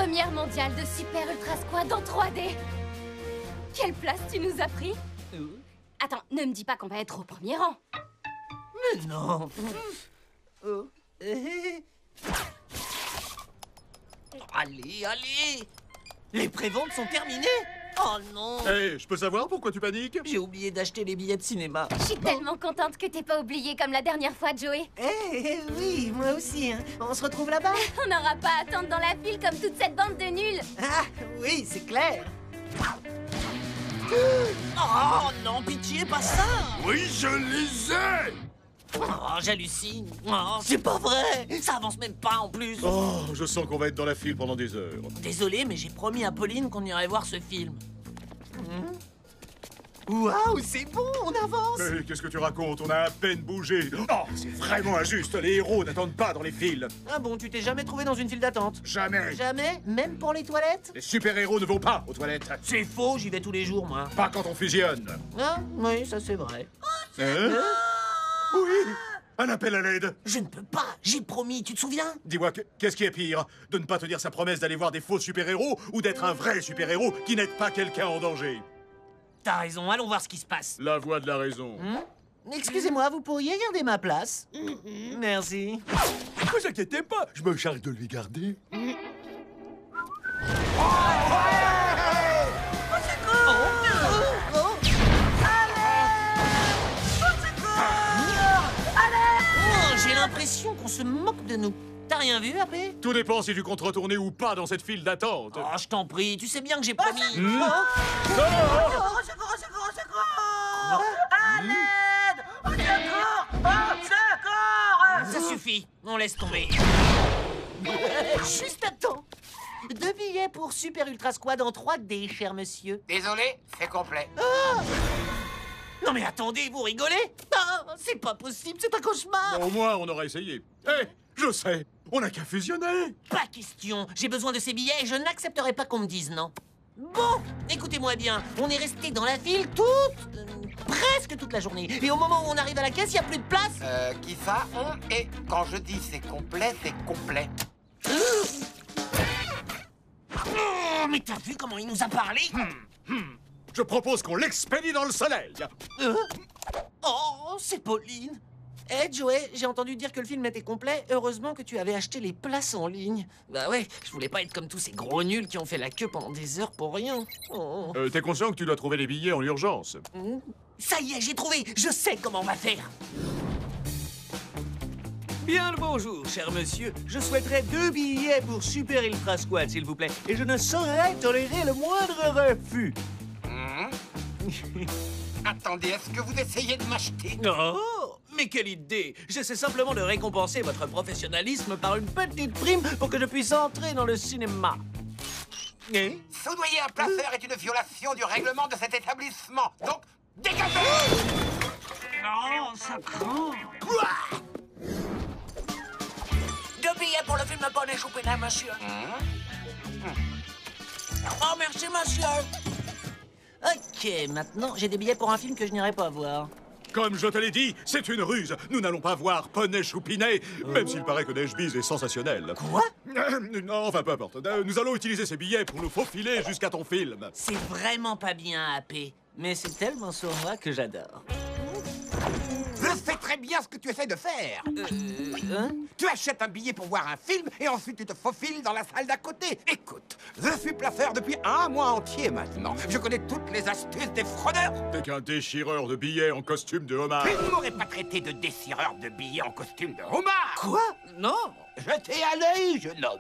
Première mondiale de Super Ultra Squad en 3D. Quelle place tu nous as pris? Attends, ne me dis pas qu'on va être au premier rang. Mais non. Allez, allez. Les préventes sont terminées. Oh non. Hé, je peux savoir pourquoi tu paniques? J'ai oublié d'acheter les billets de cinéma. Je suis tellement contente que t'aies pas oublié comme la dernière fois, Joey. Oui, moi aussi. Hein. On se retrouve là-bas? On n'aura pas à attendre dans la file comme toute cette bande de nuls. Ah, oui, c'est clair. Oh non, pitié, pas ça. Oui, je les ai! Oh, j'hallucine. Oh, c'est pas vrai. Ça avance même pas en plus. Oh, je sens qu'on va être dans la file pendant des heures. Désolé, mais j'ai promis à Pauline qu'on irait voir ce film. Waouh, c'est bon, on avance. Mais qu'est-ce que tu racontes? On a à peine bougé. Oh, c'est vraiment injuste. Les héros n'attendent pas dans les files. Ah bon, tu t'es jamais trouvé dans une file d'attente? Jamais. Jamais? Même pour les toilettes? Les super-héros ne vont pas aux toilettes. C'est faux, j'y vais tous les jours, moi. Pas quand on fusionne. Ah, oui, ça c'est vrai. Hein? Oui. Un appel à l'aide. Je ne peux pas, j'ai promis, tu te souviens? Dis-moi, qu'est-ce qui est pire? De ne pas tenir sa promesse d'aller voir des faux super-héros ou d'être un vrai super-héros qui n'aide pas quelqu'un en danger? T'as raison, allons voir ce qui se passe. La voix de la raison. Excusez-moi, vous pourriez garder ma place? Merci. Ne vous inquiétez pas, je me charge de lui garder. Oh, j'ai l'impression qu'on se moque de nous. T'as rien vu, AP? Tout dépend si tu comptes retourner ou pas dans cette file d'attente. Oh, je t'en prie, tu sais bien que j'ai promis. Ça suffit, on laisse tomber. Juste à temps. 2 billets pour Super Ultra Squad en 3D, cher monsieur. Désolé, c'est complet. Non mais attendez, vous rigolez? Ah, c'est pas possible, c'est un cauchemar. Au moins, on aura essayé. Hé, je sais, on n'a qu'à fusionner. Pas question, j'ai besoin de ces billets et je n'accepterai pas qu'on me dise non. Bon, écoutez-moi bien, on est resté dans la file presque toute la journée. Et au moment où on arrive à la caisse, il n'y a plus de place. Qui ça? On et quand je dis c'est complet, c'est complet. Oh, mais t'as vu comment il nous a parlé? Je propose qu'on l'expédie dans le soleil. Oh, c'est Pauline. Eh, Joey, j'ai entendu dire que le film était complet. Heureusement que tu avais acheté les places en ligne. Bah ouais, je voulais pas être comme tous ces gros nuls qui ont fait la queue pendant des heures pour rien. Oh. T'es conscient que tu dois trouver les billets en urgence? Ça y est, j'ai trouvé. Je sais comment on va faire. Bien le bonjour, cher monsieur. Je souhaiterais 2 billets pour Super Ultra Squad, s'il vous plaît. Et je ne saurais tolérer le moindre refus. Attendez, est-ce que vous essayez de m'acheter? Oh, mais quelle idée! J'essaie simplement de récompenser votre professionnalisme par une petite prime pour que je puisse entrer dans le cinéma. Et Soudoyer un placeur est une violation du règlement de cet établissement. Donc, dégagez! non, ça craint. 2 billets pour le film Bonnet Choupinet, monsieur. Oh, merci, monsieur. Ok, maintenant, j'ai des billets pour un film que je n'irai pas voir. Comme je te l'ai dit, c'est une ruse. Nous n'allons pas voir Poney Choupinet, même s'il paraît que Neige Bise est sensationnel. Quoi? Non, enfin, peu importe. Nous allons utiliser ces billets pour nous faufiler jusqu'à ton film. C'est vraiment pas bien, AP. Mais c'est tellement sur moi que j'adore. Je sais très bien ce que tu essaies de faire. Tu achètes un billet pour voir un film et ensuite tu te faufiles dans la salle d'à côté. Écoute, je suis placeur depuis 1 mois entier maintenant. Je connais toutes les astuces des fraudeurs. T'es qu'un déchireur de billets en costume de homard. Tu ne m'aurais pas traité de déchireur de billets en costume de homard. Quoi? Non. Jetez à l'œil, jeune homme.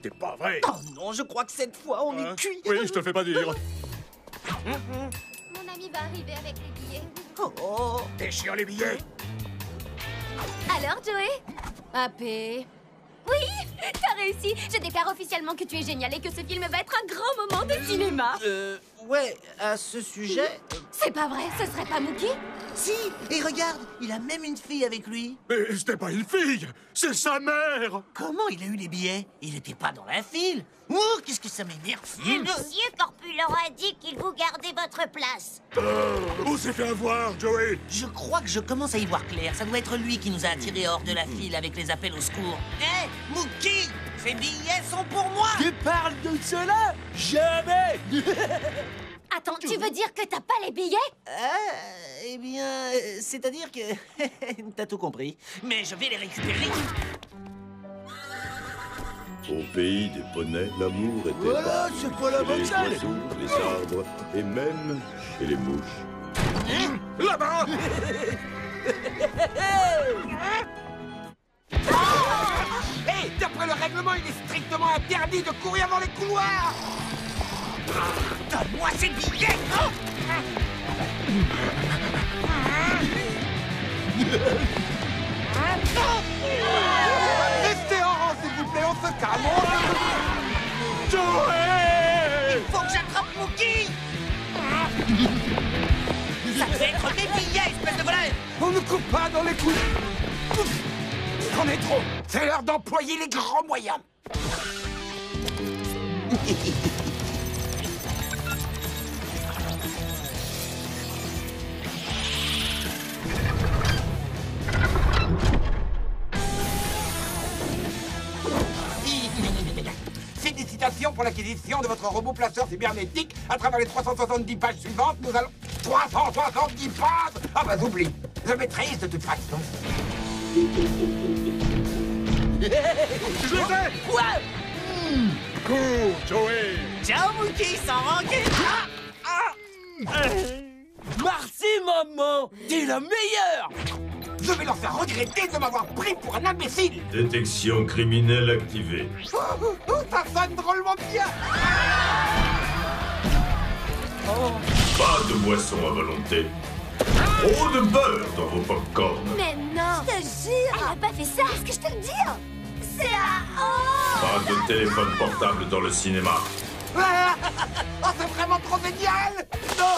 T'es pas vrai. Oh non, je crois que cette fois, on Hein? est cuit. Oui, je te le fais pas dire. Mon ami va arriver avec les billets. Oh. Déchire les billets. Alors, Joey? AP? Oui, t'as réussi. Je déclare officiellement que tu es génial et que ce film va être un grand moment de cinéma. Ouais, à ce sujet... C'est pas vrai, ce serait pas Mookie? Si, et regarde, il a même une fille avec lui. Mais c'était pas une fille, c'est sa mère. Comment il a eu les billets? Il était pas dans la file. Oh, qu'est-ce que ça m'énerve. Monsieur Corpulent a dit qu'il vous gardait votre place. On s'est fait avoir, Joey. Je crois que je commence à y voir clair. Ça doit être lui qui nous a attirés hors de la file avec les appels au secours. Hé, Mookie, ces billets sont pour moi. Tu parles de cela? Jamais. Attends, tu veux dire que t'as pas les billets? Eh bien, c'est-à-dire que... T'as tout compris. Mais je vais les récupérer. Au pays des poneys, l'amour était Voilà, là. c'est pas la Chez bonne les salle. oiseaux, les arbres et même chez les mouches. Là-bas. Hé, d'après le règlement, il est strictement interdit de courir dans les couloirs. Donne-moi ces billets. Restez en rang, s'il vous plaît, on se calme. Joey. Faut que j'attrape Mookie. Ça devait être mes billets, espèce de voleur. On ne coupe pas dans les coups. C'en est trop. C'est l'heure d'employer les grands moyens. Félicitations pour l'acquisition de votre robot placeur cybernétique. À travers les 370 pages suivantes, nous allons... 370 pages. Ah bah j'oublie. Je maîtrise de toute façon. Je les ai. Quoi? Cours, Joey. Ciao, Mookie, sans rancune. Merci, maman. T'es la meilleure. Je vais leur faire regretter de m'avoir pris pour un imbécile. Détection criminelle activée. Ça sonne drôlement bien. Pas de boisson à volonté. Trop de beurre dans vos pop-corn. Mais non! Je te jure! Elle a pas fait ça! Qu'est-ce que je te le dis? C'est à... Oh! Pas de téléphone portable dans le cinéma. Oh, c'est vraiment trop génial. Non.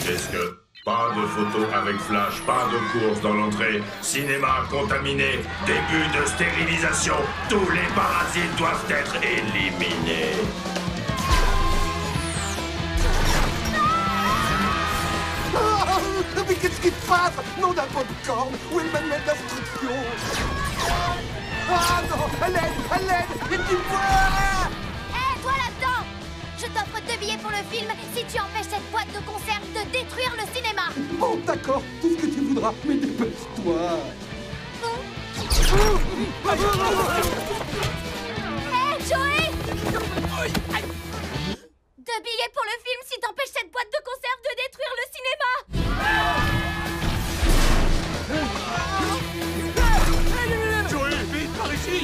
Qu'est-ce que... Pas de photos avec flash, pas de course dans l'entrée. Cinéma contaminé, début de stérilisation. Tous les parasites doivent être éliminés. Mais qu'est-ce qui se passe? Nom d'un popcorn. Où est le manuel d'instruction? Ah non, à l'aide, et tu vois. Hé, toi là-dedans! Je t'offre 2 billets pour le film si tu empêches cette boîte de conserve de détruire le cinéma! Bon, d'accord, tout ce que tu voudras, mais dépêche-toi. Hé, Joey! 2 billets pour le film si t'empêches cette boîte de conserve de détruire le cinéma! Joey, vite, par ici.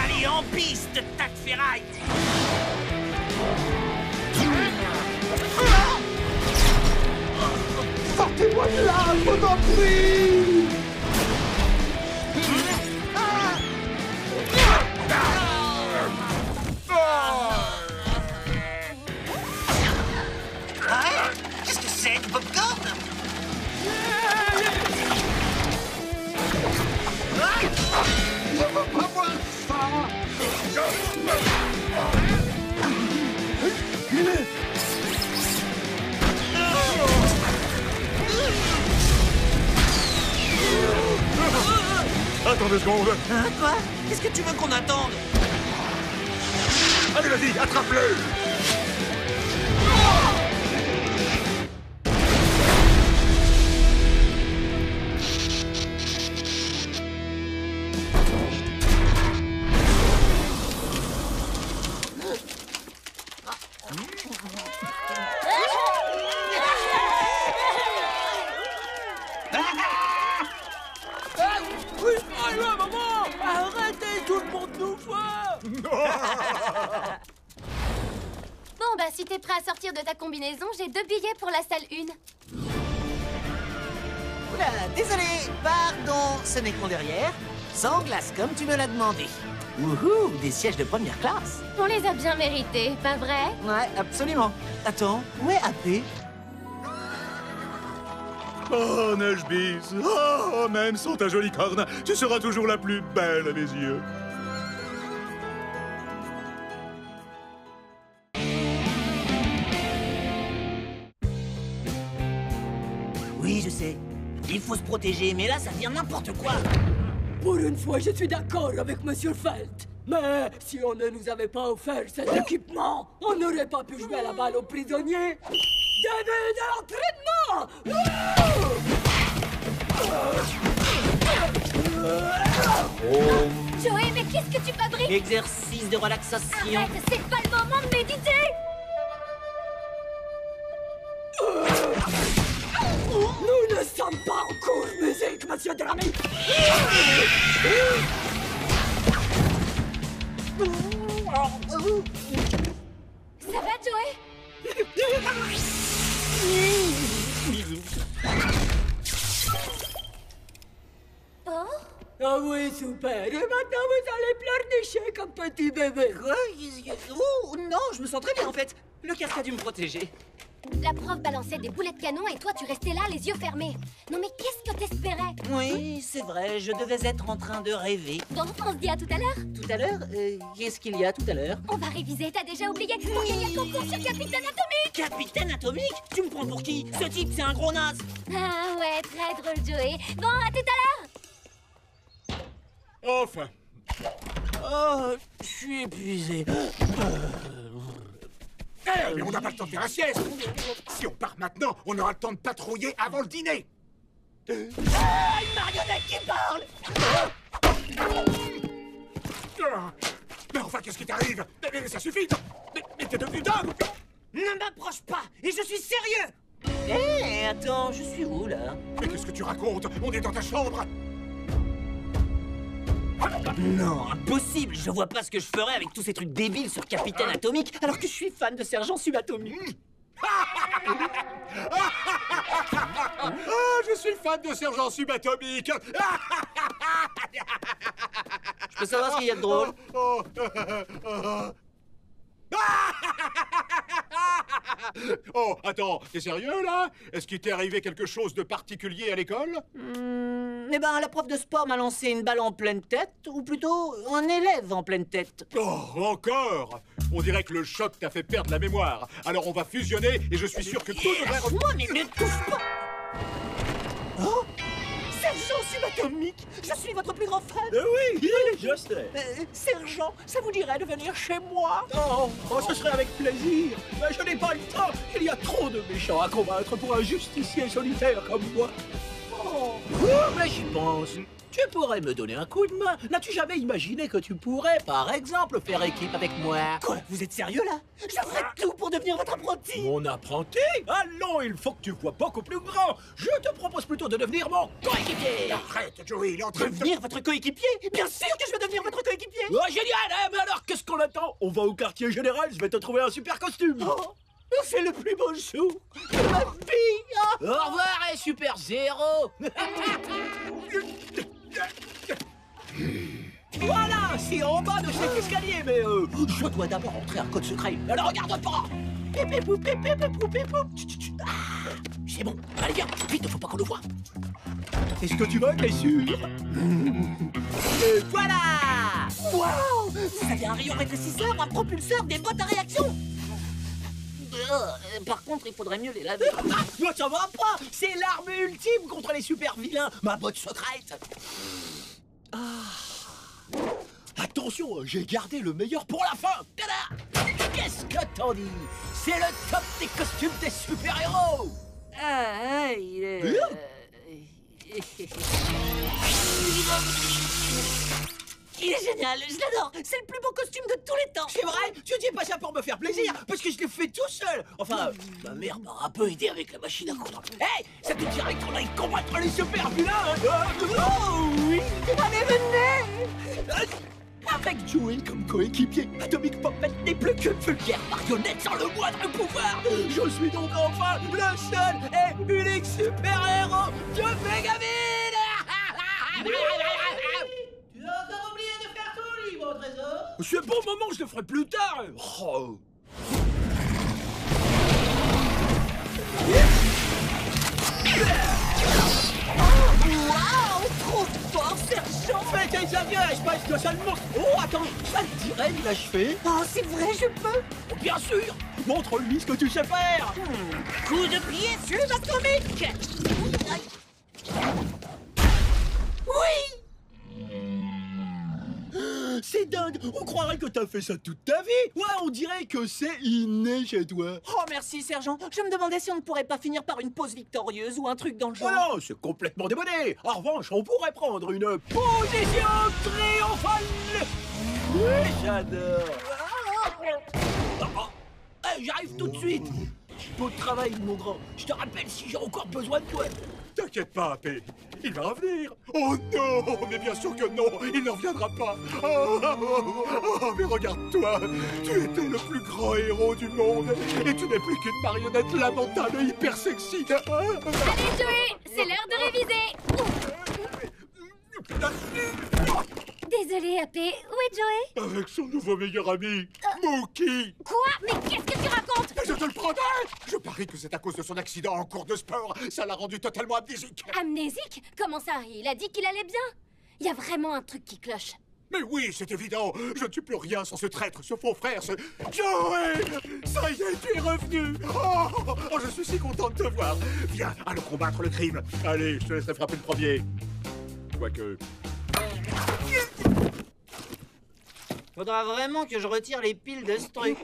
Allez, en piste, tas de ferraille. Sortez-moi de là, je vous en prie. Qu'est-ce que c'est, du popcorn? Je veux pas voir ça. Attends 2 secondes. Hein, quoi? Qu'est-ce que tu veux qu'on attende? Allez, vas-y, attrape-le. Oui, maman. Arrêtez, tout le monde nous voit. Bon, bah si t'es prêt à sortir de ta combinaison, j'ai 2 billets pour la salle 1. Oula, désolé, pardon, ce n'est que mon derrière. Sans glace, comme tu me l'as demandé. Wouhou, des sièges de première classe. On les a bien mérités, pas vrai? Ouais, absolument. Attends, où est AP? Oh, Neige-Bise, oh, même sans ta jolie corne, tu seras toujours la plus belle à mes yeux. Oui, je sais. Il faut se protéger, mais là, ça devient n'importe quoi. Pour une fois, je suis d'accord avec Monsieur Felt. Mais si on ne nous avait pas offert cet équipement, on n'aurait pas pu jouer à la balle aux prisonniers. Début de l'entraînement! Joey, mais qu'est-ce que tu fabriques? Exercice de relaxation. Arrête, c'est pas le moment de méditer! Nous ne sommes pas en cours musique, Monsieur Dramy! Ça va, Joey? Oh? Ah oui, super! Et maintenant, vous allez pleurnicher comme petit bébé! Quoi? Oh, non, je me sens très bien, en fait. Le casque a dû me protéger. La prof balançait des boulets de canon et toi, tu restais là, les yeux fermés. Non mais qu'est-ce que t'espérais? Oui, c'est vrai, je devais être en train de rêver. Donc, on se dit à tout à l'heure? Tout à l'heure? Qu'est-ce qu'il y a tout à l'heure? On va réviser, t'as déjà oublié pour gagner le concours sur Capitaine Atomique! Capitaine Atomique? Tu me prends pour qui? Ce type, c'est un gros naze! Ah ouais, très drôle, Joey. Bon, à tout à l'heure! Enfin. Oh, je suis épuisé. Eh, mais on n'a pas le temps de faire la sieste. Si on part maintenant, on aura le temps de patrouiller avant le dîner. Ah, une marionnette qui parle! Mais enfin, qu'est-ce qui t'arrive? Mais ça suffit. Mais t'es devenu dingue. Ne m'approche pas! Et je suis sérieux! Hé, attends, je suis où, là? Mais qu'est-ce que tu racontes? On est dans ta chambre. Non, impossible! Je vois pas ce que je ferais avec tous ces trucs débiles sur Capitaine Atomique, alors que je suis fan de Sergent Subatomique. Ah, je suis fan de Sergent Subatomique. Je peux savoir ce qu'il y a de drôle? Oh, attends, t'es sérieux, là? Est-ce qu'il t'est arrivé quelque chose de particulier à l'école? Eh ben, la prof de sport m'a lancé une balle en pleine tête, ou plutôt un élève en pleine tête. Oh, encore? On dirait que le choc t'a fait perdre la mémoire. Alors on va fusionner et je suis sûr que tout devrait... Moi, mais ne touche pas! Oh! Sergent Subatomique! Je suis votre plus grand fan! Oui, je sais. Sergent, ça vous dirait de venir chez moi? Oh, ce serait avec plaisir. Mais je n'ai pas le temps. Il y a trop de méchants à combattre pour un justicier solitaire comme moi. Oh, mais j'y pense. Tu pourrais me donner un coup de main. N'as-tu jamais imaginé que tu pourrais, par exemple, faire équipe avec moi? Quoi? Vous êtes sérieux, là? Je ferai tout pour devenir votre apprenti! Mon apprenti? Allons, il faut que tu vois beaucoup plus grand. Je te propose plutôt de devenir mon coéquipier. Arrête, Joey, il est en train de... Devenir votre coéquipier? Bien sûr que je veux devenir votre coéquipier! Oh, génial, hein? Mais alors, qu'est-ce qu'on attend? On va au quartier général, je vais te trouver un super costume. Oh, c'est le plus beau jour de ma vie! Au revoir, et Super Zéro. Voilà, c'est en bas de cet escalier, mais je dois d'abord entrer un code secret. Ne le regarde pas. Pépépou, pépépou, pépépou. C'est bon, allez viens, vite, ne faut pas qu'on le voie. Est-ce que tu vas, t'es sûr? Et voilà. Waouh! Vous avez un rayon rétrécisseur, un propulseur, des bottes à réaction! Par contre, il faudrait mieux les laver. Moi, ça va pas. C'est l'arme ultime contre les super vilains. Ma botte secrète. Attention, j'ai gardé le meilleur pour la fin. Tada! Qu'est-ce que t'en dis? C'est le top des costumes des super-héros. Il est... Il est génial, je l'adore. C'est le plus beau costume de tous les temps. C'est vrai? Tu dis pas ça pour me faire plaisir, parce que je l'ai fait tout seul. Enfin, ma mère m'a un peu aidé avec la machine à coudre. Hey, ça te dirait qu'on aille combattre les super vilains? Oh oui, allez, venez. Avec Joey comme coéquipier, Atomic Puppet n'est plus qu'une vulgaire marionnette sans le moindre pouvoir. Je suis donc enfin le seul et unique super-héros de Megaville. C'est bon moment, je le ferai plus tard. Oh. Waouh, trop fort, sergent! Fais tes avions, espèce de sale monstre! Oh, attends, ça te dirait de l'achever? Oh, c'est vrai, je peux! Oh, bien sûr! Montre-lui ce que tu sais faire! Coup de pied subatomique! Oui! C'est dingue! On croirait que t'as fait ça toute ta vie! Ouais, on dirait que c'est inné chez toi! Oh, merci, sergent. Je me demandais si on ne pourrait pas finir par une pause victorieuse ou un truc dans le genre. Oh non, c'est complètement démodé! En revanche, on pourrait prendre une position triomphale! Oui, j'adore! Hey, j'arrive tout de suite! Beau travail, mon grand. Je te rappelle si j'ai encore besoin de toi. T'inquiète pas, Happy. Il va revenir. Oh non, mais bien sûr que non, il ne reviendra pas. Oh, mais regarde-toi, tu étais le plus grand héros du monde et tu n'es plus qu'une marionnette lamentable et hyper sexy. Allez, Joey, c'est l'heure de réviser. Désolé, AP. Où est Joey? Avec son nouveau meilleur ami, Mookie. Quoi? Mais qu'est-ce que tu racontes? Je te le promets. Je parie que c'est à cause de son accident en cours de sport. Ça l'a rendu totalement amnésique. Amnésique? Comment ça? Il a dit qu'il allait bien. Il y a vraiment un truc qui cloche. Mais oui, c'est évident. Je ne suis plus rien sans ce traître, ce faux frère, ce... Joey! Ça y est, tu es revenu. Oh, je suis si content de te voir. Viens, allons combattre le crime. Allez, je te laisserai frapper le premier. Quoique... Faudra vraiment que je retire les piles de ce truc.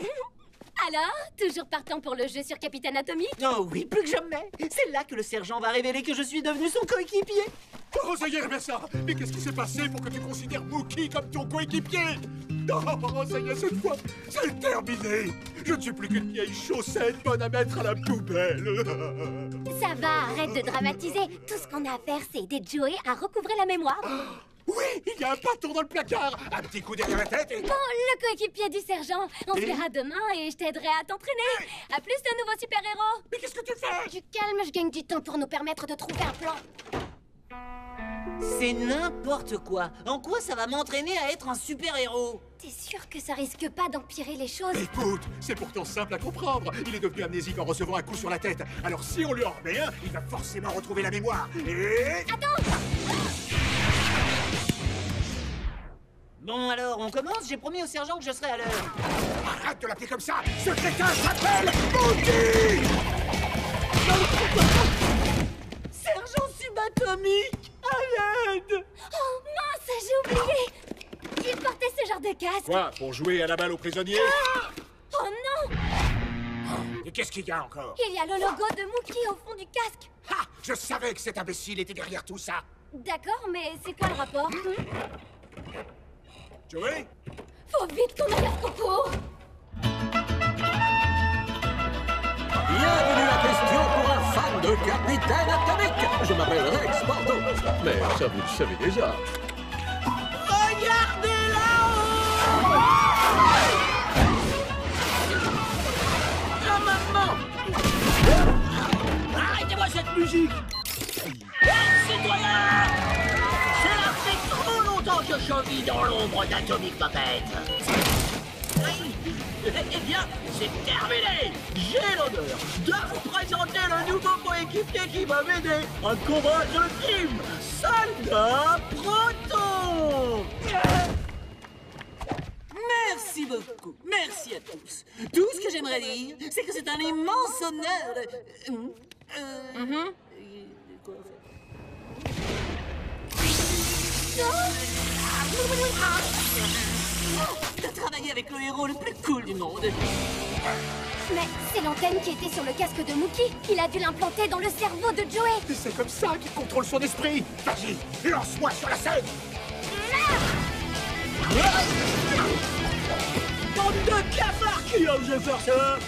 Alors, toujours partant pour le jeu sur Capitaine Atomique? Oh oui, plus que jamais. C'est là que le sergent va révéler que je suis devenu son coéquipier. Oh, ça y est, mais ça! Mais qu'est-ce qui s'est passé pour que tu considères Mookie comme ton coéquipier? Oh, ça y est, cette fois, c'est terminé! Je ne suis plus qu'une vieille chaussette bonne à mettre à la poubelle! Ça va, arrête de dramatiser. Tout ce qu'on a à faire, c'est aider Joey à recouvrer la mémoire. Oui, il y a un bâton dans le placard! Un petit coup derrière la tête et... Bon, le coéquipier du sergent. On se verra demain et je t'aiderai à t'entraîner. À plus, de nouveau super-héros. Mais qu'est-ce que tu fais? Du calme, je gagne du temps pour nous permettre de trouver un plan. C'est n'importe quoi. En quoi ça va m'entraîner à être un super-héros? T'es sûr que ça risque pas d'empirer les choses? Écoute, c'est pourtant simple à comprendre. Il est devenu amnésique en recevant un coup sur la tête. Alors si on lui en remet un, il va forcément retrouver la mémoire. Et... Attends! Bon alors, on commence. J'ai promis au sergent que je serai à l'heure. Arrête de l'appeler comme ça! Ce crétin s'appelle Mookie! Sergent subatomique, à l'aide! Oh mince, j'ai oublié! Il portait ce genre de casque. Quoi? Pour jouer à la balle aux prisonniers? Oh non! Et qu'est-ce qu'il y a encore? Il y a le logo de Mookie au fond du casque. Ah! Je savais que cet imbécile était derrière tout ça! D'accord, mais c'est quoi le rapport? Joey? Faut vite qu'on aille au concours. Bienvenue à question pour un fan de Capitaine Atomique. Je m'appelle Rex, pardon. Mais ça, vous le savez déjà. Regardez là-haut! La maman! Arrêtez-moi cette musique! Citoyens! Cela fait trop longtemps que je vis dans l'ombre d'Atomic Puppet. Eh bien, c'est terminé! J'ai l'honneur de vous présenter le nouveau coéquipier qui va m'aider à combattre le crime, Soldat Proton! Merci beaucoup. Merci à tous. Tout ce que j'aimerais dire, c'est que c'est un immense honneur quoi, de travailler avec le héros le plus cool du monde. Mais c'est l'antenne qui était sur le casque de Mookie. Il a dû l'implanter dans le cerveau de Joey. Et c'est comme ça qu'il contrôle son esprit! Vas-y, lance-moi sur la scène! Bande de cafards qui osent faire ça!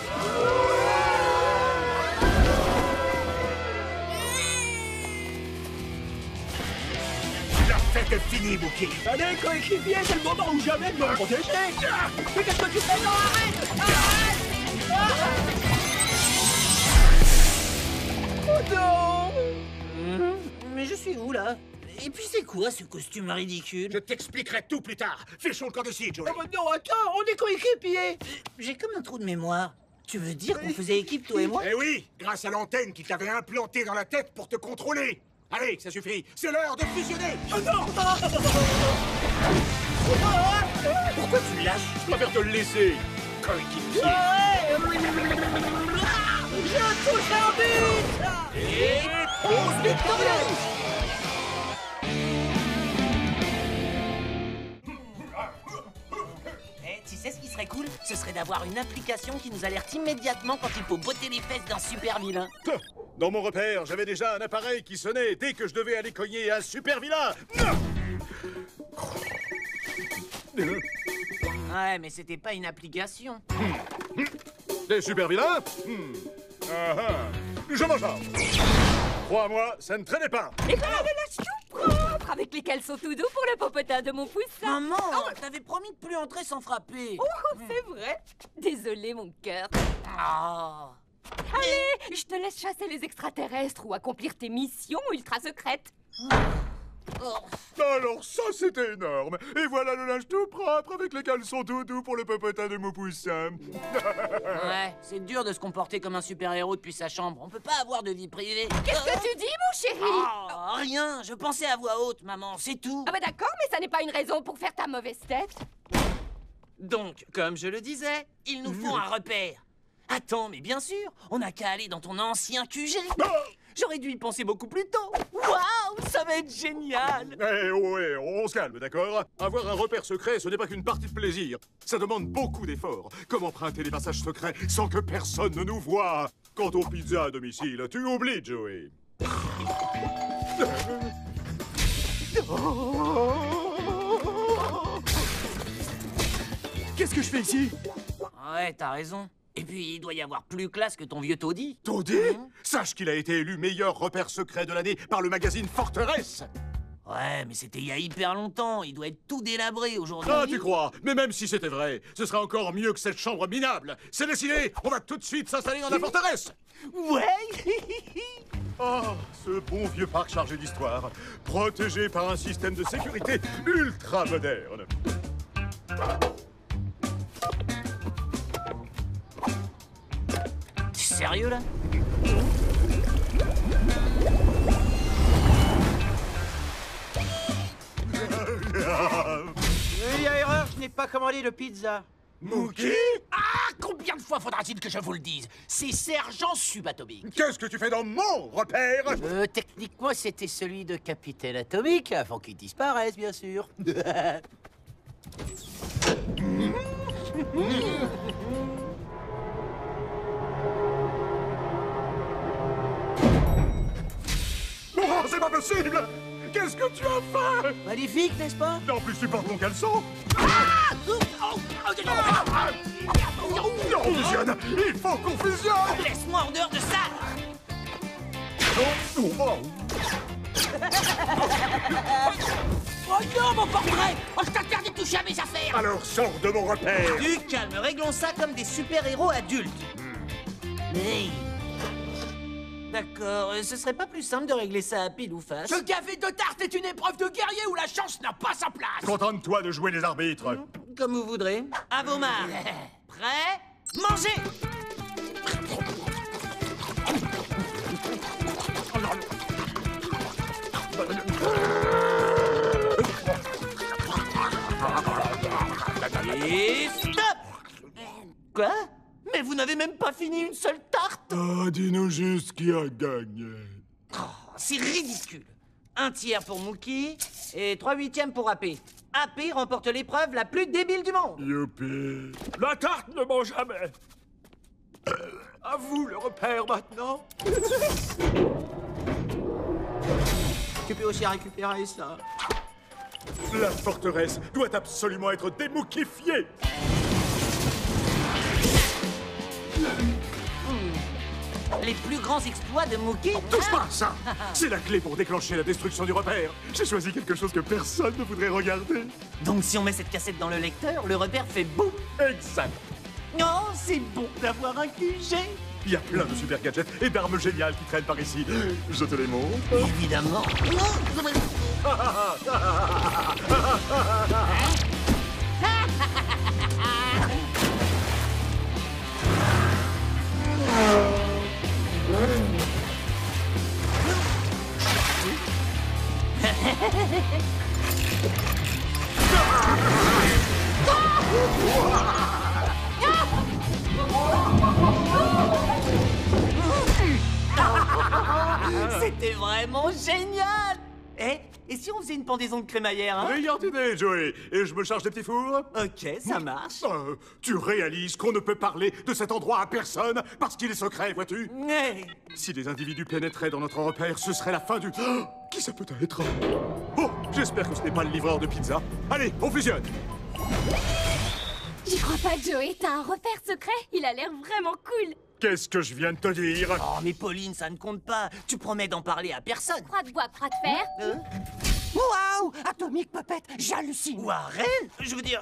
La fête est finie, Mookie! Allez, coéquipier, c'est le moment ou jamais de me protéger! Mais qu'est-ce que tu fais? Non, arrête! Oh non! Mais je suis où, là? Et puis c'est quoi ce costume ridicule? Je t'expliquerai tout plus tard. Fichons le camp d'ici, Joey. Oh, bah non, attends, on est coéquipiers. J'ai comme un trou de mémoire. Tu veux dire qu'on faisait équipe, toi et moi? Eh oui, grâce à l'antenne qui t'avait implanté dans la tête pour te contrôler. Allez, ça suffit. C'est l'heure de fusionner. Oh non! Pourquoi tu lâches? Je préfère te le laisser, coéquipier. Je touche un but! Et pause victorieuse. Tu sais ce qui serait cool? Ce serait d'avoir une application qui nous alerte immédiatement quand il faut botter les fesses d'un super vilain. Dans mon repère, j'avais déjà un appareil qui sonnait dès que je devais aller cogner un super vilain. Ouais, mais c'était pas une application. Des super vilains? Je m'en charge. Crois-moi, ça ne traînait pas. Et voilà les lâches tout propres avec les caleçons tout doux pour le popotin de mon poussin. Maman, t'avais promis de plus entrer sans frapper. Oh, c'est vrai. Désolé, mon cœur. Ah. Allez, je te laisse chasser les extraterrestres ou accomplir tes missions ultra secrètes. Alors ça, c'était énorme. Et voilà le linge tout propre avec les caleçons tout doux pour le popotin de mon poussin. Ouais, c'est dur de se comporter comme un super-héros depuis sa chambre. On peut pas avoir de vie privée. Qu'est-ce que tu dis, mon chéri? Oh, rien, je pensais à voix haute, maman, c'est tout. Ah bah d'accord, mais ça n'est pas une raison pour faire ta mauvaise tête. Donc, comme je le disais, il nous faut un repère. Attends, mais bien sûr, on n'a qu'à aller dans ton ancien QG. J'aurais dû y penser beaucoup plus tôt. Waouh, ça va être génial. Eh ouais, on se calme, d'accord? Avoir un repère secret, ce n'est pas qu'une partie de plaisir. Ça demande beaucoup d'efforts. Comme emprunter les passages secrets sans que personne ne nous voie? Quant aux pizzas à domicile, tu oublies, Joey. Qu'est-ce que je fais ici? Ouais, t'as raison. Et puis, il doit y avoir plus classe que ton vieux taudis. Taudis? Sache qu'il a été élu meilleur repère secret de l'année par le magazine Forteresse. Ouais, mais c'était il y a hyper longtemps. Il doit être tout délabré aujourd'hui. Ah, tu crois? Mais même si c'était vrai, ce serait encore mieux que cette chambre minable. C'est décidé, on va tout de suite s'installer dans la forteresse. Ouais. Oh, ce bon vieux parc chargé d'histoire, protégé par un système de sécurité ultra moderne. T'es sérieux, là? Il y a erreur, je n'ai pas commandé de pizza. Mookie? Ah, combien de fois faudra-t-il que je vous le dise? C'est Sergent Subatomique. Qu'est-ce que tu fais dans mon repère? Techniquement, c'était celui de Capitaine Atomique, avant qu'il disparaisse, bien sûr. Oh, c'est pas possible! Qu'est-ce que tu as fait? Magnifique, n'est-ce pas? En plus, tu portes mon caleçon? Non, on fusionne! Il faut qu'on fusionne! Laisse-moi en dehors de ça! Oh non, mon portrait! Oh, je t'interdis de toucher à mes affaires! Alors sors de mon repère! Du calme, réglons ça comme des super-héros adultes. Hey. D'accord, ce serait pas plus simple de régler ça à pile ou face? Ce gavet de tarte est une épreuve de guerrier où la chance n'a pas sa place! Contente-toi de jouer les arbitres. Comme vous voudrez. À vos marques. Prêt? Mangez! Et stop! Quoi? Mais vous n'avez même pas fini une seule tarte? Ah, dis-nous juste qui a gagné. Oh, c'est ridicule. 1 tiers pour Mookie et 3/8 pour AP. AP remporte l'épreuve la plus débile du monde. Youpi. La tarte ne ment jamais. À vous le repère maintenant. Tu peux aussi récupérer ça. La forteresse doit absolument être démookifiée. Les plus grands exploits de Mookie? Touche pas à ça! C'est la clé pour déclencher la destruction du repère. J'ai choisi quelque chose que personne ne voudrait regarder. Donc si on met cette cassette dans le lecteur, le repère fait boum. Exact. Oh, c'est bon d'avoir un QG. Il y a plein de super gadgets et d'armes géniales qui traînent par ici. Je te les montre. Évidemment. C'était vraiment génial! Et si on faisait une pendaison de crémaillère, hein? Brillante idée, Joey. Et je me charge des petits fours? Ok, ça marche. Tu réalises qu'on ne peut parler de cet endroit à personne parce qu'il est secret, vois-tu? Ouais. Si des individus pénétraient dans notre repère, ce serait la fin du... Oh, qui ça peut être? Oh, j'espère que ce n'est pas le livreur de pizza. Allez, on fusionne. J'y crois pas, Joey. T'as un repère secret? Il a l'air vraiment cool. Qu'est-ce que je viens de te dire? Oh, mais Pauline, ça ne compte pas. Tu promets d'en parler à personne. Croix de bois, croix de fer. Waouh! Atomic Puppet, j'hallucine! Warren? Je veux dire,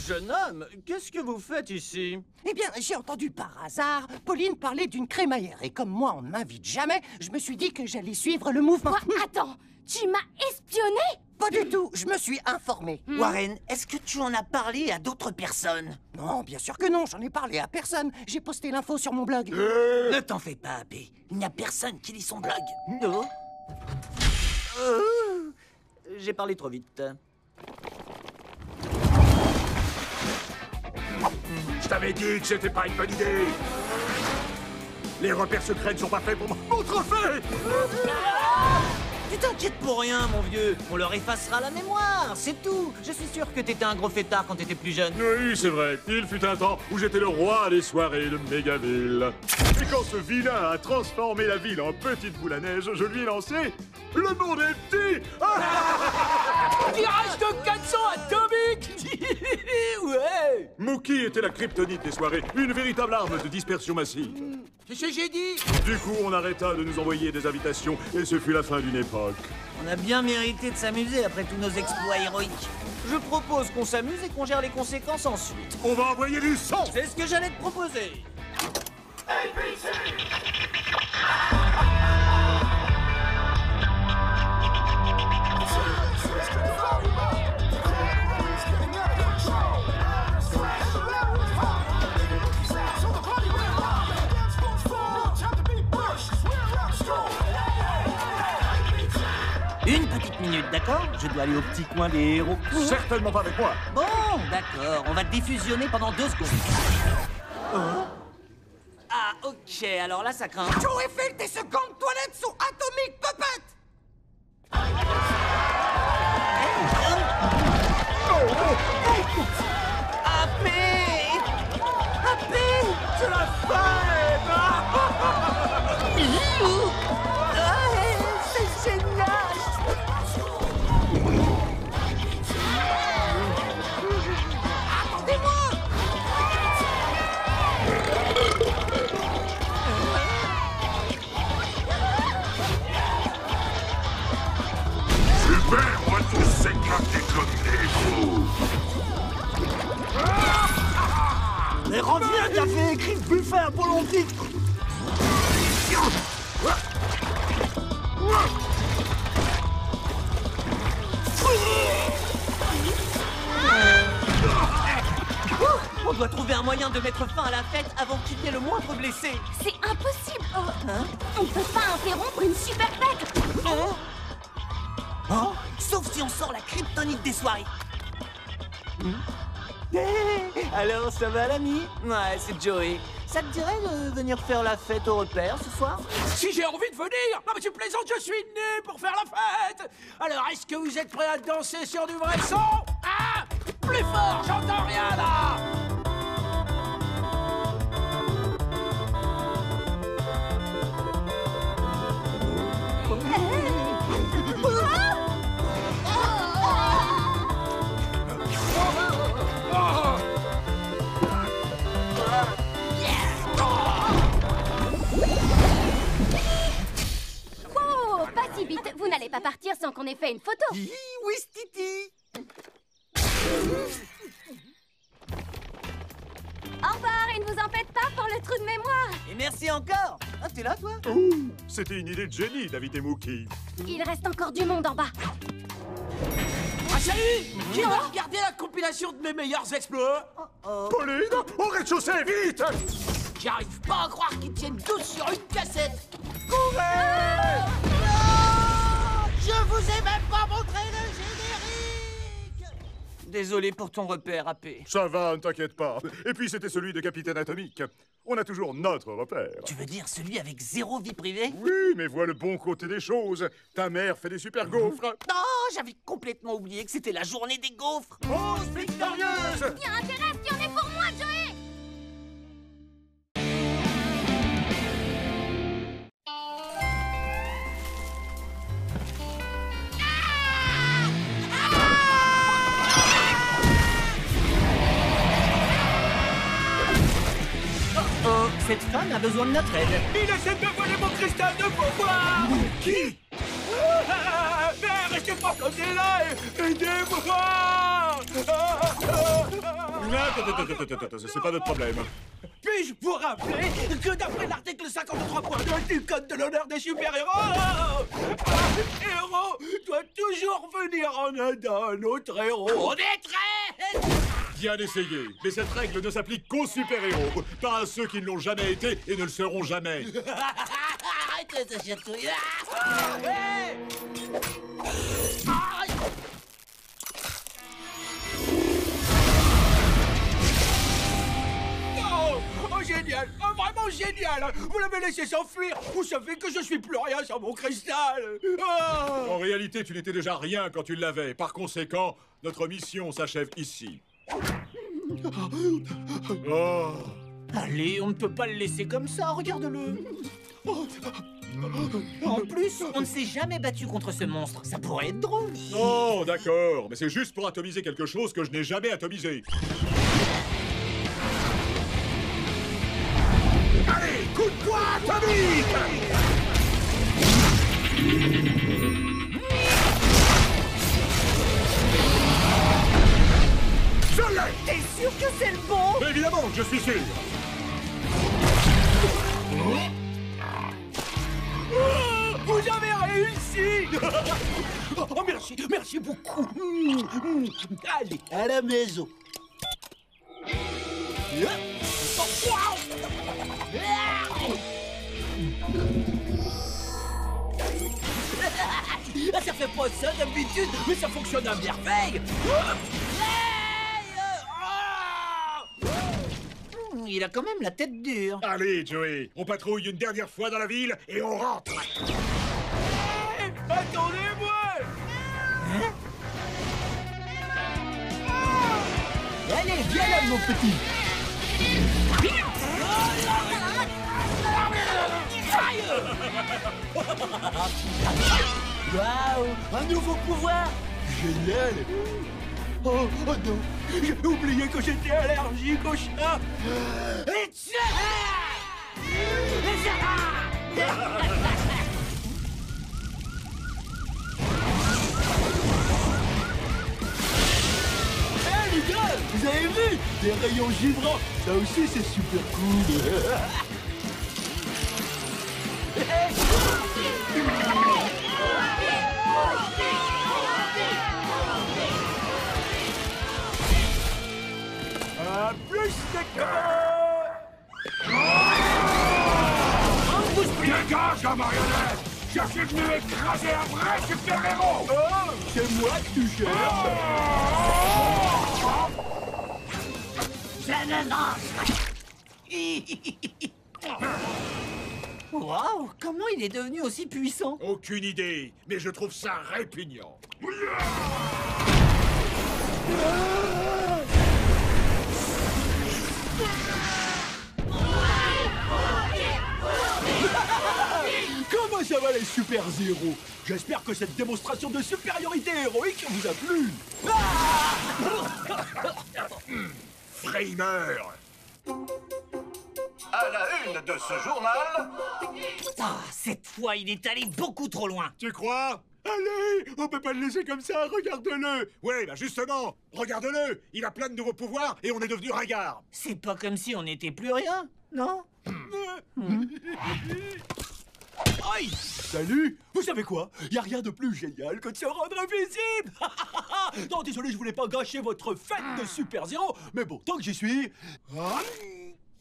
jeune homme, qu'est-ce que vous faites ici? Eh bien, j'ai entendu par hasard Pauline parler d'une crémaillère. Et comme moi, on ne m'invite jamais, je me suis dit que j'allais suivre le mouvement. Quoi? Attends, tu m'as espionné? Pas du tout, je me suis informé. Warren, est-ce que tu en as parlé à d'autres personnes? Non, bien sûr que non, j'en ai parlé à personne. J'ai posté l'info sur mon blog. Ne t'en fais pas, Abbé. Il n'y a personne qui lit son blog. Non. J'ai parlé trop vite. Je t'avais dit que c'était pas une bonne idée. Les repères secrets ne sont pas faits pour mon trophée. Tu t'inquiètes pour rien, mon vieux. On leur effacera la mémoire, c'est tout. Je suis sûr que t'étais un gros fêtard quand t'étais plus jeune. Oui, c'est vrai. Il fut un temps où j'étais le roi des soirées de Mégaville. Et quand ce vilain a transformé la ville en petite boule à neige, je lui ai lancé... Le monde est petit. Tirage de 400 atomique. Ouais. Mookie était la kryptonite des soirées, une véritable arme de dispersion massive. C'est ce que j'ai dit. Du coup, on arrêta de nous envoyer des invitations et ce fut la fin d'une époque. On a bien mérité de s'amuser après tous nos exploits héroïques. Je propose qu'on s'amuse et qu'on gère les conséquences ensuite. On va envoyer du sang. C'est ce que j'allais te proposer. Une petite minute, d'accord? Je dois aller au petit coin des héros. Certainement pas avec moi. Bon, d'accord. On va défusionner pendant 2 secondes. Ah, ok. Alors là, ça craint. Joey fait tes secondes toilettes sous Atomic Puppet. Appé! Appé! C'est la fête! C'est génial! Super, on va tous s'éclater comme des fous. Mais reviens, t'avais écrit buffet à Polombie! On doit trouver un moyen de mettre fin à la fête avant qu'il y ait le moindre blessé. C'est impossible. On peut pas interrompre une super fête. Sauf si on sort la kryptonite des soirées. Alors, ça va l'ami? Ouais, c'est Joey. Ça te dirait de venir faire la fête au repère ce soir? Si j'ai envie de venir. Non mais tu plaisantes, je suis né pour faire la fête. Alors, est-ce que vous êtes prêts à danser sur du vrai son? Ah! Plus fort, j'entends rien là. Wow, pas si vite. Vous n'allez pas partir sans qu'on ait fait une photo. Oui, Titi. Au revoir et ne vous en faites pas pour le trou de mémoire. Et merci encore. Ah, t'es là, toi? C'était une idée de génie d'inviter Mookie. Il reste encore du monde en bas. salut! Qui va regarder la compilation de mes meilleurs exploits? Pauline, au rez-de-chaussée, vite! J'arrive pas à croire qu'ils tiennent tous sur une cassette! Courez! Je vous ai même pas montré le générique! Désolé pour ton repère, AP. Ça va, ne t'inquiète pas. Et puis c'était celui de Capitaine Atomique. On a toujours notre repère. Tu veux dire celui avec 0 vie privée? Oui, mais vois le bon côté des choses. Ta mère fait des super gaufres. Non, j'avais complètement oublié que c'était la journée des gaufres. Pause victorieuse! Tiens, intéresse, qui en est pour moi, Joey? Oh, cette femme a besoin de notre aide. Il essaie de me voler mon cristal de pouvoir! Qui? Mais restez pas planté là! Aidez-moi! Attends, c'est pas notre problème. Puis-je vous rappeler que d'après l'article 53.2 du Code de l'honneur des super-héros, un héros doit toujours venir en aide à un autre héros en détresse! Bien essayé, mais cette règle ne s'applique qu'aux super-héros, pas à ceux qui ne l'ont jamais été et ne le seront jamais. Arrête de chatouiller! Oh, génial! Oh, vraiment génial! Vous l'avez laissé s'enfuir! Vous savez que je suis plus rien sans mon cristal! En réalité, tu n'étais déjà rien quand tu l'avais. Par conséquent, notre mission s'achève ici. Oh. Allez, on ne peut pas le laisser comme ça, regarde-le. En plus, on ne s'est jamais battu contre ce monstre. Ça pourrait être drôle. Oh, d'accord, mais c'est juste pour atomiser quelque chose que je n'ai jamais atomisé. Allez, coup de poing atomique! Je l'ai! T'es sûr que c'est le bon? Mais évidemment, je suis sûr. Vous avez réussi! Oh, merci, merci beaucoup! Allez, à la maison! Ça fait pas ça d'habitude, mais ça fonctionne à merveille! Il a quand même la tête dure. Allez, Joey, on patrouille une dernière fois dans la ville et on rentre. Hey, attendez-moi! Allez, viens là, mon petit. Waouh! Un nouveau pouvoir! Génial! Oh non! J'ai oublié que j'étais allergique au chat! Hey les gars! Vous avez vu? Des rayons givrants! Ça aussi c'est super cool! Plus de Dégage, la marionnette! Je suis venu écraser un vrai super-héros! Oh! C'est moi que tu cherches! Je ne mange! Waouh, comment il est devenu aussi puissant? Aucune idée, mais je trouve ça répugnant. Comment ça va les super-héros? J'espère que cette démonstration de supériorité héroïque vous a plu! Framer! À la une de ce journal... Ah, cette fois, il est allé beaucoup trop loin. Tu crois? Allez, on peut pas le laisser comme ça, regarde-le! Ouais, bah justement, regarde-le! Il a plein de nouveaux pouvoirs et on est devenu ringard! C'est pas comme si on n'était plus rien, non? Aïe! Salut! Vous savez quoi? Y a rien de plus génial que de se rendre invisible! Non, désolé, je voulais pas gâcher votre fête de super-héros, mais bon, tant que j'y suis...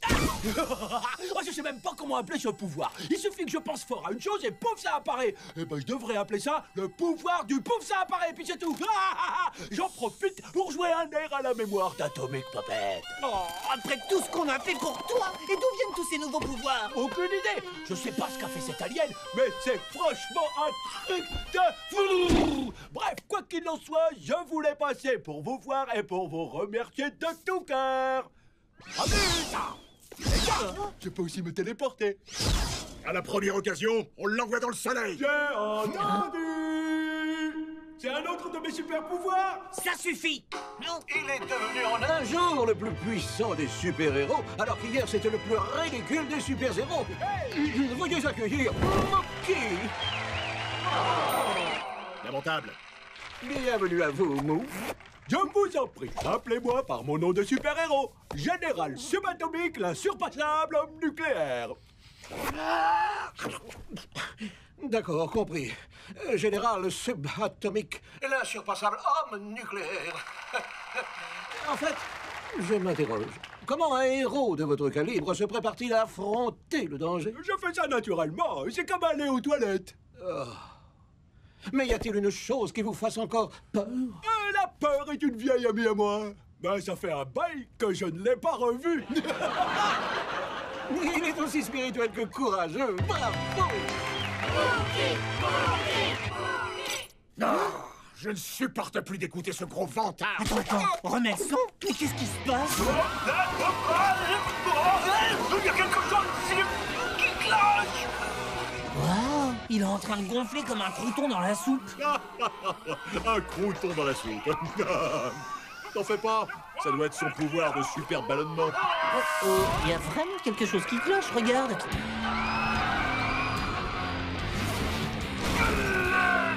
Oh, je sais même pas comment appeler ce pouvoir. Il suffit que je pense fort à une chose et pouf, ça apparaît. Eh ben, je devrais appeler ça le pouvoir du pouf, ça apparaît, puis c'est tout. J'en profite pour jouer un air à la mémoire d'Atomic Puppet. Oh, après tout ce qu'on a fait pour toi, et d'où viennent tous ces nouveaux pouvoirs? Aucune idée. Je sais pas ce qu'a fait cet alien, mais c'est franchement un truc de... Bref, quoi qu'il en soit, je voulais passer pour vous voir et pour vous remercier de tout cœur. Je peux aussi me téléporter. À la première occasion, on l'envoie dans le soleil. J'ai entendu. C'est un autre de mes super pouvoirs. Ça suffit. Il est devenu en un jour le plus puissant des super-héros, alors qu'hier c'était le plus ridicule des super-héros. Veuillez accueillir Mookie. Lamentable. Bienvenue à vous, Mou. Je vous en prie, appelez-moi par mon nom de super-héros, Général Subatomique, l'insurpassable homme nucléaire. D'accord, compris. Général Subatomique, l'insurpassable homme nucléaire. En fait, je m'interroge. Comment un héros de votre calibre se prépare-t-il à affronter le danger? Je fais ça naturellement, c'est comme aller aux toilettes. Oh. Mais y a-t-il une chose qui vous fasse encore peur? La peur est une vieille amie à moi. Ben, ça fait un bail que je ne l'ai pas revu. Il est aussi spirituel que courageux. Bravo! Non, je ne supporte plus d'écouter ce gros vantard. Attends, remets le son. Mais qu'est-ce qui se passe? Il y a quelque chose qui cloche. Waouh, il est en train de gonfler comme un crouton dans la soupe. Un crouton dans la soupe. T'en fais pas, ça doit être son pouvoir de super ballonnement. Oh, il y a vraiment quelque chose qui cloche, regarde.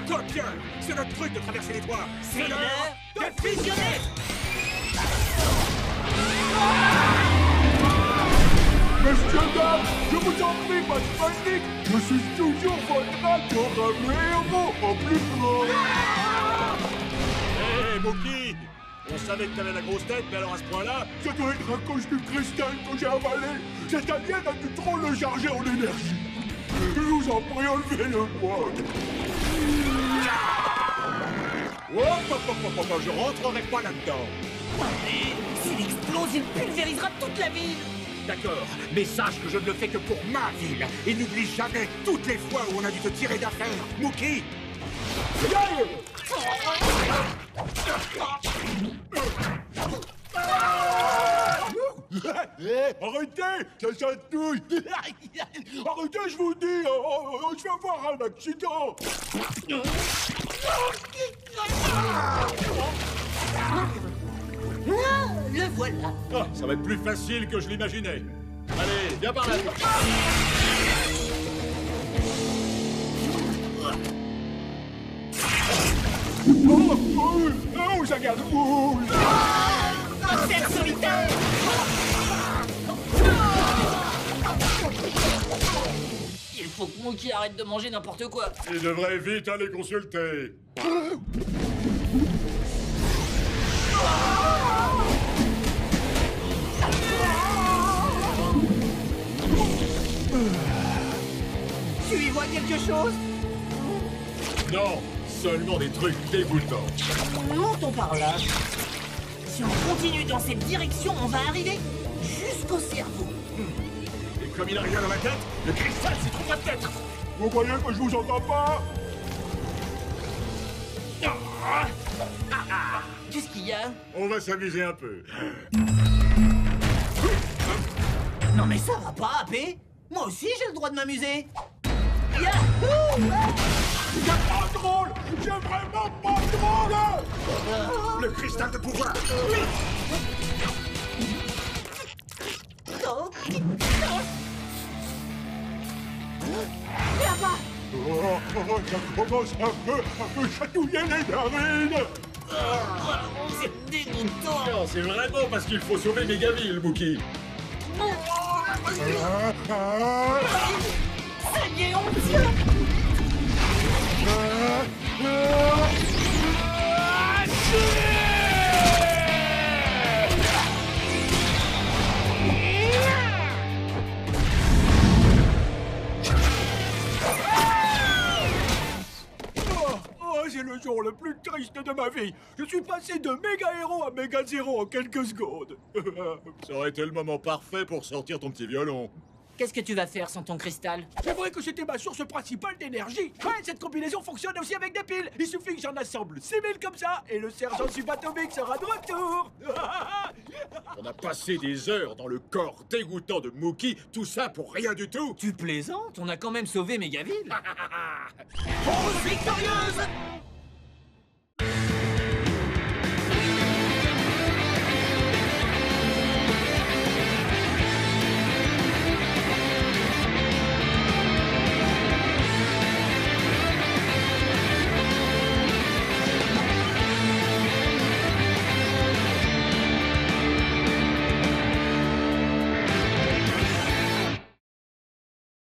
Tokyo, c'est notre truc de traverser les toits. C'est l'heure de fusionner. Messieurs, dames, je vous en prie, pas de panique. Je suis toujours votre adorable héros au plus grand. Hé, Mookie, on savait que t'avais la grosse tête, mais alors à ce point-là, ça doit être à cause du cristal que j'ai avalé. Cet alien a dû trop le charger en énergie. Je vous en prie, enlevez-le-moi. Je rentrerai pas là-dedans. S'il explose, il pulvérisera toute la ville. D'accord, mais sache que je ne le fais que pour ma ville. Et n'oublie jamais toutes les fois où on a dû te tirer d'affaire. Mookie! Arrêtez, ça chatouille. Arrêtez, je vous dis, je vais avoir un accident. Ah, le voilà. Ah, ça va être plus facile que je l'imaginais. Allez, viens par là. Oh, ça garde boule. Un cerf solitaire. Il faut que Mookie arrête de manger n'importe quoi. Il devrait vite aller consulter. Tu y vois quelque chose? Non, seulement des trucs dégoûtants. Montons par là. Si on continue dans cette direction, on va arriver jusqu'au cerveau. Et comme il a rien dans la tête, le cristal s'y trouvera peut-être. Vous croyez que je vous entends pas? Qu'est-ce qu'il y a? On va s'amuser un peu. Non mais ça va pas, AP. Moi aussi j'ai le droit de m'amuser. Yahoo! C'est pas drôle! C'est vraiment pas drôle! Le cristal de pouvoir! Non. Ça commence un peu chatouiller les narines! C'est dégoûtant! Non, c'est vraiment parce qu'il faut sauver Mégaville, Mookie! C'est panier entier. C'est le jour le plus triste de ma vie. Je suis passé de méga héros à méga zéro en quelques secondes. Ça aurait été le moment parfait pour sortir ton petit violon. Qu'est-ce que tu vas faire sans ton cristal? C'est vrai que c'était ma source principale d'énergie. Ouais, cette combinaison fonctionne aussi avec des piles. Il suffit que j'en assemble 6000 comme ça et le sergent subatomique sera de retour. On a passé des heures dans le corps dégoûtant de Mookie, tout ça pour rien du tout. Tu plaisantes? On a quand même sauvé Mégaville. Rose victorieuse!